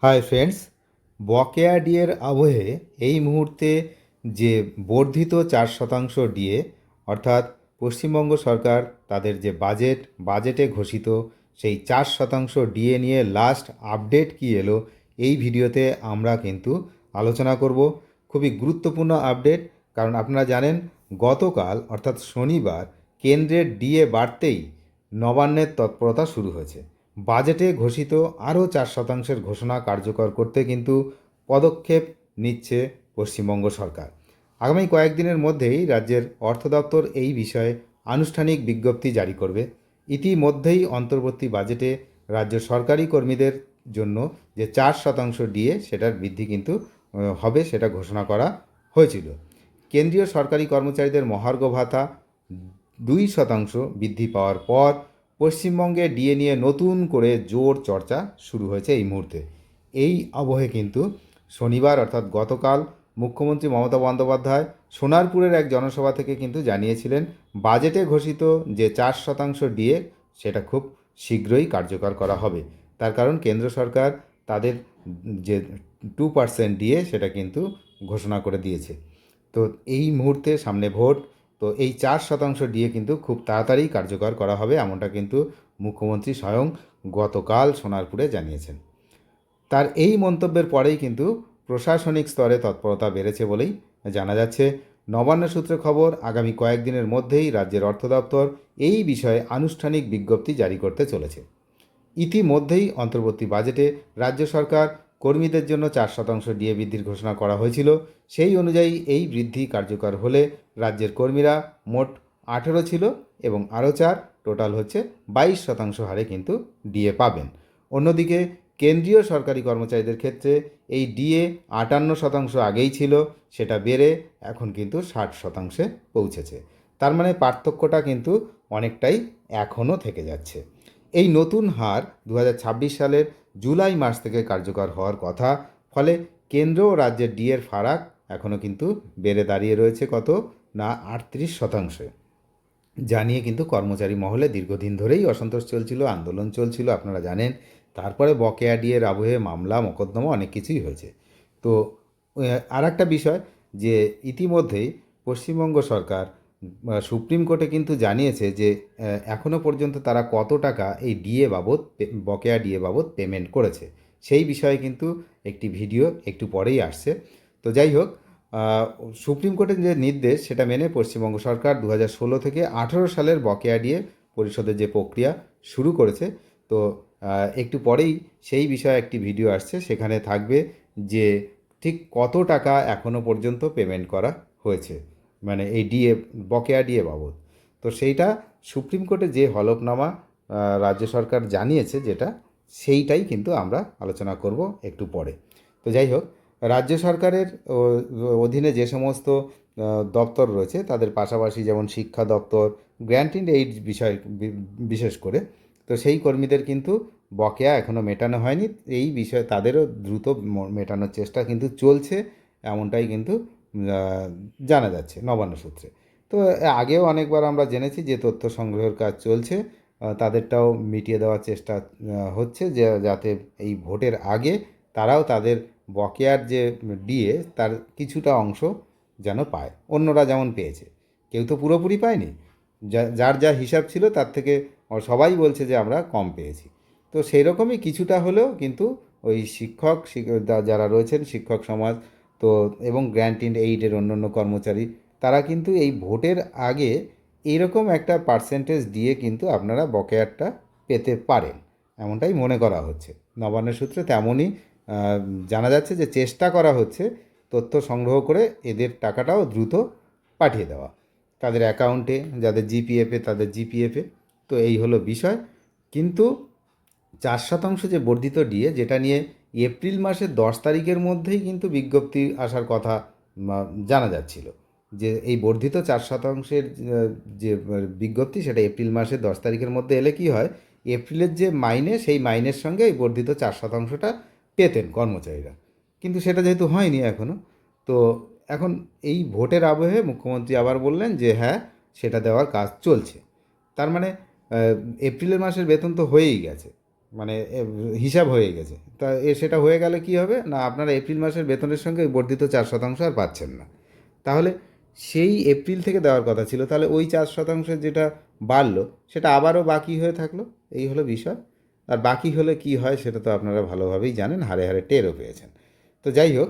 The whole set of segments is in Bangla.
হাই ফ্রেন্ডস, বকেয়া ডিএর আবহে এই মুহূর্তে যে বর্ধিত 4% ডিএ অর্থাৎ পশ্চিমবঙ্গ সরকার তাদের যে বাজেটে ঘোষিত সেই 4% ডিএ নিয়ে লাস্ট আপডেট কী এলো এই ভিডিওতে আমরা কিন্তু আলোচনা করব। খুবই গুরুত্বপূর্ণ আপডেট, কারণ আপনারা জানেন গতকাল অর্থাৎ শনিবার কেন্দ্রের ডিএ বাড়তেই নবান্নের তৎপরতা শুরু হয়েছে। বাজেটে ঘোষিত আরও 4%-এর ঘোষণা কার্যকর করতে কিন্তু পদক্ষেপ নিচ্ছে পশ্চিমবঙ্গ সরকার। আগামী কয়েকদিনের মধ্যেই রাজ্যের অর্থ দপ্তর এই বিষয়ে আনুষ্ঠানিক বিজ্ঞপ্তি জারি করবে। ইতিমধ্যেই অন্তর্বর্তী বাজেটে রাজ্য সরকারি কর্মীদের জন্য যে 4% ডিএ সেটার বৃদ্ধি কিন্তু হবে, সেটা ঘোষণা করা হয়েছিল। কেন্দ্রীয় সরকারি কর্মচারীদের মহার্ঘ ভাতা 2% বৃদ্ধি পাওয়ার পর পশ্চিমবঙ্গে ডিএ নিয়ে নতুন করে জোর চর্চা শুরু হয়েছে এই মুহূর্তে। এই আবহে কিন্তু শনিবার অর্থাৎ গতকাল মুখ্যমন্ত্রী মমতা বন্দ্যোপাধ্যায় সোনারপুরের এক জনসভা থেকে কিন্তু জানিয়েছিলেন বাজেটে ঘোষিত যে 4% ডিএ সেটা খুব শীঘ্রই কার্যকর করা হবে। তার কারণ কেন্দ্র সরকার তাদের যে 2% ডিএ সেটা কিন্তু ঘোষণা করে দিয়েছে। তো এই মুহূর্তে সামনে ভোট, তো এই 4% ডিএ কিন্তু খুব তাড়াতাড়ি কার্যকর করা হবে, এমনটা কিন্তু মুখ্যমন্ত্রী স্বয়ং গতকাল সোনারপুরে জানিয়েছেন। তার এই মন্তব্যের পরেই কিন্তু প্রশাসনিক স্তরে তৎপরতা বেড়েছে বলেই জানা যাচ্ছে। নবান্ন সূত্রে খবর, আগামী কয়েকদিনের মধ্যেই রাজ্যের অর্থ দপ্তর এই বিষয়ে আনুষ্ঠানিক বিজ্ঞপ্তি জারি করতে চলেছে। ইতিমধ্যেই অন্তর্বর্তী বাজেটে রাজ্য সরকার কর্মীদের জন্য 4% ডিএ বৃদ্ধির ঘোষণা করা হয়েছিল। সেই অনুযায়ী এই বৃদ্ধি কার্যকর হলে রাজ্যের কর্মীরা মোট 18 ছিল এবং আরও 4, টোটাল হচ্ছে 22% হারে কিন্তু ডিএ পাবেন। অন্যদিকে কেন্দ্রীয় সরকারি কর্মচারীদের ক্ষেত্রে এই ডিএ 58% আগেই ছিল, সেটা বেড়ে এখন কিন্তু 60%-এ পৌঁছেছে। তার মানে পার্থক্যটা কিন্তু অনেকটাই এখনও থেকে যাচ্ছে। এই নতুন হার 2026 সালের জুলাই মাস থেকে কার্যকর হওয়ার কথা। ফলে কেন্দ্র ও রাজ্যের ডিএর ফারাক এখনও কিন্তু বেড়ে দাঁড়িয়ে রয়েছে কত না 38%। জানিয়ে কিন্তু কর্মচারী মহলে দীর্ঘদিন ধরেই অসন্তোষ চলছিল, আন্দোলন চলছিল, আপনারা জানেন। তারপরে বকেয়া ডিএর আবহে মামলা মোকদ্দমা অনেক কিছুই হয়েছে। তো আর একটা বিষয়, যে ইতিমধ্যেই পশ্চিমবঙ্গ সরকার সুপ্রিম কোর্টে কিন্তু জানিয়েছে যে এখনও পর্যন্ত তারা কত টাকা এই ডিএ বাবদ, বকেয়া ডিএ বাবদ পেমেন্ট করেছে। সেই বিষয়ে কিন্তু একটি ভিডিও একটু পরেই আসছে। তো যাই হোক, সুপ্রিম কোর্টের যে নির্দেশ সেটা মেনে পশ্চিমবঙ্গ সরকার 2016 থেকে 18 সালের বকেয়া ডিএ পরিশোধের যে প্রক্রিয়া শুরু করেছে। তো একটু পরেই সেই বিষয়ে একটি ভিডিও আসছে, সেখানে থাকবে যে ঠিক কত টাকা এখনও পর্যন্ত পেমেন্ট করা হয়েছে, মানে এই ডিএ, বকেয়া ডিএ বাবদ। তো সেইটা সুপ্রিম কোর্টে যে হলফনামা রাজ্য সরকার জানিয়েছে যেটা, সেইটাই কিন্তু আমরা আলোচনা করব একটু পরে। তো যাই হোক, রাজ্য সরকারের অধীনে যে সমস্ত দপ্তর রয়েছে তাদের পাশাপাশি যেমন শিক্ষা দপ্তর, গ্র্যান্ট ইন এইড বিষয় বিশেষ করে, তো সেই কর্মীদের কিন্তু বকেয়া এখনও মেটানো হয়নি। এই বিষয়ে তাদেরও দ্রুত মেটানোর চেষ্টা কিন্তু চলছে, এমনটাই কিন্তু জানা যাচ্ছে নবান্ন সূত্রে। তো আগেও অনেকবার আমরা জেনেছি যে তথ্য সংগ্রহের কাজ চলছে, তাদেরটাও মিটিয়ে দেওয়ার চেষ্টা হচ্ছে, যে যাতে এই ভোটের আগে তারাও তাদের বকেয়ার যে ডিএ তার কিছুটা অংশ যেন পায়, অন্যরা যেমন পেয়েছে। কেউ তো পুরোপুরি পায়নি, যার যা হিসাব ছিল তার থেকে সবাই বলছে যে আমরা কম পেয়েছি। তো সেই রকমই কিছুটা হলেও কিন্তু ওই শিক্ষক যারা রয়েছেন, শিক্ষক সমাজ, তো এবং গ্র্যান্ট ইন এইডের অন্যান্য কর্মচারী, তারা কিন্তু এই ভোটের আগে এইরকম একটা পার্সেন্টেজ দিয়ে কিন্তু আপনারা বকেয়ারটা পেতে পারেন, এমনটাই মনে করা হচ্ছে। নবান্ন সূত্রে তেমনই জানা যাচ্ছে যে চেষ্টা করা হচ্ছে তথ্য সংগ্রহ করে এদের টাকাটাও দ্রুত পাঠিয়ে দেওয়া তাদের অ্যাকাউন্টে, যাদের জিপিএফে তাদের জিপিএফে। তো এই হলো বিষয়। কিন্তু 4% যে বর্ধিত ডিএ, যেটা নিয়ে এপ্রিল মাসের 10 তারিখের মধ্যেই কিন্তু বিজ্ঞপ্তি আসার কথা জানা যাচ্ছিল, যে এই বর্ধিত 4%-এর যে বিজ্ঞপ্তি সেটা এপ্রিল মাসের 10 তারিখের মধ্যে এলে কি হয়, এপ্রিলের যে মাইনে সেই মাইনের সঙ্গে এই বর্ধিত 4%টা পেতেন কর্মচারীরা। কিন্তু সেটা যেহেতু হয়নি এখনও, তো এখন এই ভোটের আবহে মুখ্যমন্ত্রী আবার বললেন যে হ্যাঁ, সেটা দেওয়ার কাজ চলছে। তার মানে এপ্রিলের মাসের বেতন তো হয়েই গেছে, মানে হিসাব হয়ে গেছে। তা সেটা হয়ে গেলে কি হবে না, আপনারা এপ্রিল মাসের বেতনের সঙ্গে ওই বর্ধিত 4% আর পাচ্ছেন না। তাহলে সেই এপ্রিল থেকে দেওয়ার কথা ছিল, তাহলে ওই 4% যেটা বাড়লো সেটা আবারও বাকি হয়ে থাকলো। এই হলো বিষয়। আর বাকি হলে কি হয় সেটা তো আপনারা ভালোভাবেই জানেন, হাড়ে হাড়ে টেরও পেয়েছেন। তো যাই হোক,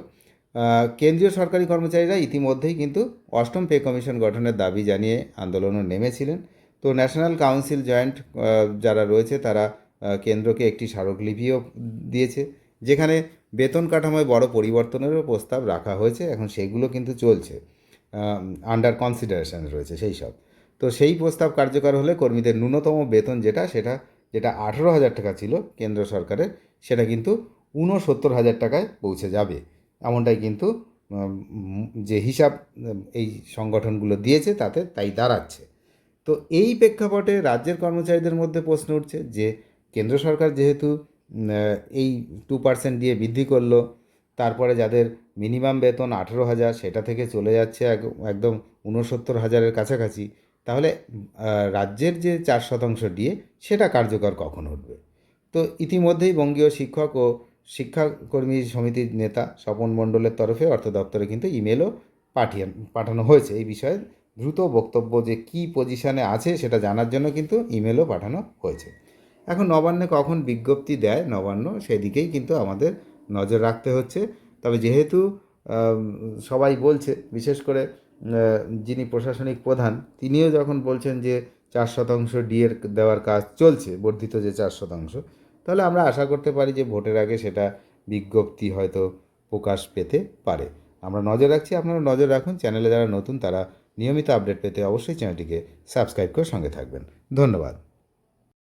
কেন্দ্রীয় সরকারি কর্মচারীরা ইতিমধ্যেই কিন্তু অষ্টম পে কমিশন গঠনের দাবি জানিয়ে আন্দোলনে নেমেছিলেন। তো ন্যাশনাল কাউন্সিল জয়েন্ট যারা রয়েছে তারা কেন্দ্রকে একটি স্মারকলিপিও দিয়েছে, যেখানে বেতন কাঠামোয় বড় পরিবর্তনেরও প্রস্তাব রাখা হয়েছে। এখন সেগুলো কিন্তু চলছে, আন্ডার কনসিডারেশন রয়েছে সেই সব। তো সেই প্রস্তাব কার্যকর হলে কর্মীদের ন্যূনতম বেতন যেটা 18,000 টাকা ছিল কেন্দ্র সরকারের, সেটা কিন্তু 69,000 টাকায় পৌঁছে যাবে। এমনটাই কিন্তু যে হিসাব এই সংগঠনগুলো দিয়েছে তাতে তাই দাঁড়াচ্ছে। তো এই প্রেক্ষাপটে রাজ্যের কর্মচারীদের মধ্যে প্রশ্ন উঠছে যে কেন্দ্র সরকার যেহেতু এই 2% দিয়ে বৃদ্ধি করলো, তারপরে যাদের মিনিমাম বেতন 18,000 সেটা থেকে চলে যাচ্ছে একদম 69,000-এর কাছাকাছি, তাহলে রাজ্যের যে 4% ডিএ সেটা কার্যকর কখন উঠবে? তো ইতিমধ্যেই বঙ্গীয় শিক্ষক ও শিক্ষাকর্মী সমিতির নেতা স্বপন মণ্ডলের তরফে অর্থ দপ্তরে কিন্তু ইমেলও পাঠানো হয়েছে এই বিষয়ে দ্রুত বক্তব্য, যে কী পজিশানে আছে সেটা জানার জন্য কিন্তু ইমেলও পাঠানো হয়েছে। এখন নবান্নে কখন বিজ্ঞপ্তি দেয় নবান্ন, সেদিকেই কিন্তু আমাদের নজর রাখতে হচ্ছে। তবে যেহেতু সবাই বলছে, বিশেষ করে যিনি প্রশাসনিক প্রধান তিনিও যখন বলছেন যে 4% ডিএর দেওয়ার কাজ চলছে, বর্ধিত যে 4%, তাহলে আমরা আশা করতে পারি যে ভোটের আগে সেটা বিজ্ঞপ্তি হয়তো প্রকাশ পেতে পারে। আমরা নজর রাখছি, আপনারা নজর রাখুন। চ্যানেলে যারা নতুন তারা নিয়মিত আপডেট পেতে অবশ্যই চ্যানেলটিকে সাবস্ক্রাইব করে সঙ্গে থাকবেন। ধন্যবাদ।